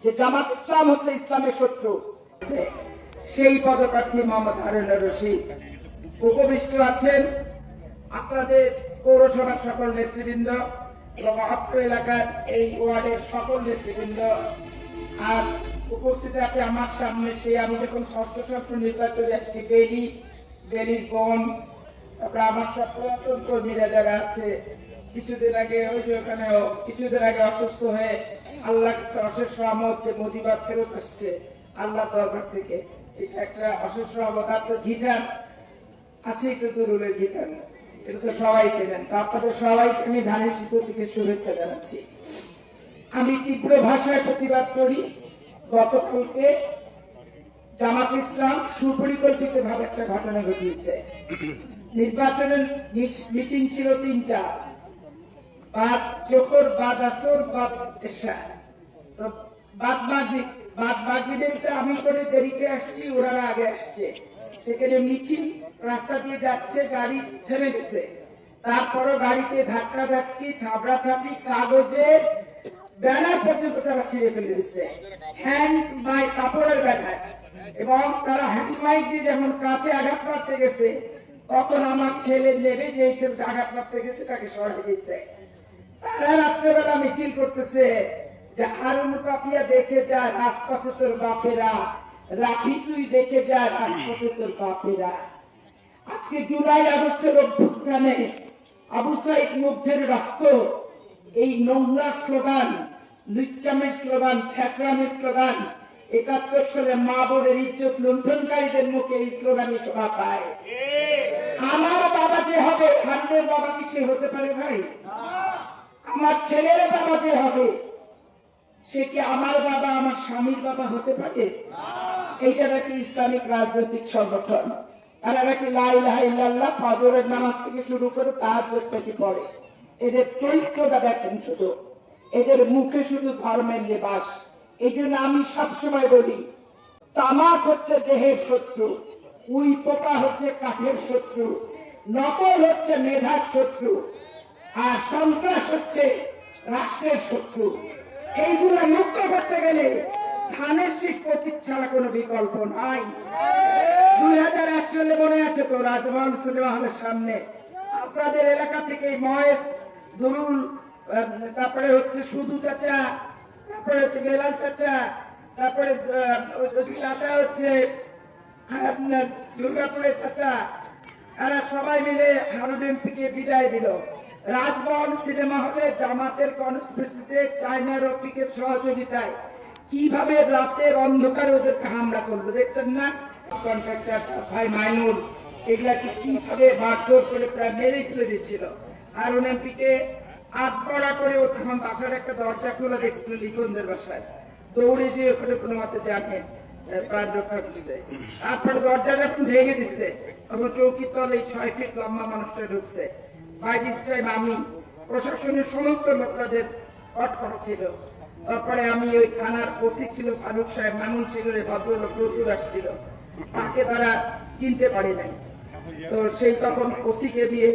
যে জামাত ইসলাম হচ্ছে ইসলামের শত্রু, সেই পদপ্রার্থী মোহাম্মদ হারুনুর রশিদ উপবিষ্ট আছেন। আপনাদের পৌরসভার সকল নেতৃবৃন্দ এবং অত্র এলাকার এই ওয়ার্ডের সকল নেতৃবৃন্দ, আর উপস্থিত আছে আমার সামনে সেই আমি যখন ষষ্ঠ নির্বাচনে আসছি বেলির বোন, তারপরে আমার সব পুরাতন কর্মীরা যারা আছে, কিছুদিন আগে ওই যে ওখানেও কিছুদিন আগে অসুস্থ হয়ে আল্লাহ অশেষ রহমত যে মদিবার ফেরত আসছে আল্লাহ দরবার থেকে, এটা একটা অশেষ রহমত। আপনার ঘিটান আছে একটু দুরুলের ঘিটান, এটা তো সবাই চেনেন। তো আপনাদের সবাইকে আমি ধানের শীত থেকে শুভেচ্ছা জানাচ্ছি। আমি তীব্র ভাষায় প্রতিবাদ করি, গতকালকে জামাত ইসলাম সুপরিকল্পিত ভাবে একটা ঘটনা ঘটিয়েছে। নির্বাচনের মিটিং ছিল 3টা, বাদ জোহর, বাদ আসর, বাদ এশা। তো বাদ মাগরিবটা আমি করে দেরিতে আসছি, ওরা আগে আসছে। সেখানে মিছিল রাস্তা দিয়ে যাচ্ছে, গাড়ি থেমে গেছে। তারপরও গাড়িতে ধাক্কা ধাক্কি, থাবড়া থাবড়ি, কাগজের ব্যানার পর্যন্ত তারা ছিঁড়ে ফেলে দিচ্ছে, হ্যান্ড মাই কাপড়ের ব্যানার। এবং তারা হ্যান্ড মাইক দিয়ে যখন কাছে আঘাত করতে গেছে, তখন আমার ছেলে নেবে যে ছেলেটা আঘাত করতে গেছে তাকে সরিয়ে দিচ্ছে। তারা রাত্রেবেলা মিছিল করতেছে যে হারুন পাপিয়া দেখে যায় রাজপথে তোর বাপেরা, রাফি তুই দেখে যায় রাজপথে তোর বাপেরা। আজকে জুলাই আগস্টের অভ্যুত্থানে আবু সাইদ মুগ্ধের রক্ত, এই নোংরা স্লোগান, লুচ্চামের স্লোগান, ছেঁচড়ামের স্লোগান, 71 সালে মা বোনের ইজ্জত লুণ্ঠনকারীদের মুখে এই স্লোগানই শোভা পায়। আমার বাবা যে হবে, হারুনের বাবা কি সে হতে পারে ভাই? আমার ছেলের বাবা যে হবে, সে কি আমার বাবা, আমার স্বামীর বাবা হতে পারে? এইটা নাকি ইসলামিক রাজনৈতিক সংগঠন। তারা নাকি লা ইলাহা ইল্লাল্লাহ ফজরের নামাজ থেকে শুরু করে তাহাজ্জুদ থেকে পড়ে। এদের চরিত্রটা দেখেন শুধু, এদের মুখে শুধু ধর্মের লেবাস। এই জন্য আমি সবসময় বলি, তামাক হচ্ছে দেহের শত্রু, উই পোকা হচ্ছে কাঠের শত্রু, নকল হচ্ছে মেধার শত্রু, আর সন্ত্রাস হচ্ছে রাষ্ট্রের শত্রু। এইগুলো মুক্ত করতে গেলে ধানের শীষ প্রতীক ছাড়া কোনো বিকল্প নাই। 2001 সালে মনে আছে তো, রাজমহল সিনেমা হলের সামনে আপনাদের এলাকা থেকে মহেশ, দুরুল, তারপরে হচ্ছে সুদু চাচা, তারপরে হচ্ছে বেলাল চাচা, তারপরে চাচা হচ্ছে আপনার দুর্গাপুরের চাচা, এরা সবাই মিলে হারুন এমপিকে বিদায় দিল। রাজভবন সিনেমা হলে জামাতের কনস্পিরেসিতে চায়না রফিকের সহযোগিতায় কিভাবে রাতের অন্ধকারে ওদেরকে হামলা করলো দেখছেন না? কন্ট্রাক্টর ভাই মাইনুল এগুলাকে কিভাবে মারধর করে প্রায় মেরে ফেলে দিচ্ছিল। হারুন এমপিকে আটপড়া করে ও তখন বাসার একটা দরজা খোলা দেখছিল লিখনদের বাসায়, দৌড়ে দিয়ে ওখানে কোনো মতে জানে প্রাণ রক্ষা করছে। তারপরে দরজা যখন ভেঙে দিচ্ছে, তখন চৌকির তলে 6 ফিট লম্বা মানুষটা ঢুকছে। বাই দিস টাইম আমি প্রশাসনের সমস্ত লোকদের কটকটা ছিল। তারপরে আমি ওই থানার ওসি ছিল ফারুক সাহেব, মামুন শিগরে ভদ্রলোক প্রচুর আসছিল, তাকে তারা চিনতে পারি নাই। তো সেই তখন ওসিকে দিয়ে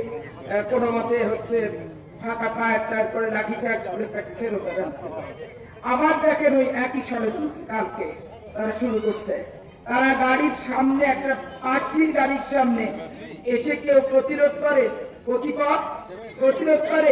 কোনো মতে হচ্ছে ফাঁকা ফায়ার টায়ার করে লাঠিচার্জ করে তাকে ফেরত আসছে। আবার দেখেন ওই একই ষড়যন্ত্র কালকে তারা শুরু করছে। তারা গাড়ির সামনে, একটা প্রার্থীর গাড়ির সামনে এসে কেউ প্রতিরোধ করে, প্রতিরোধ করে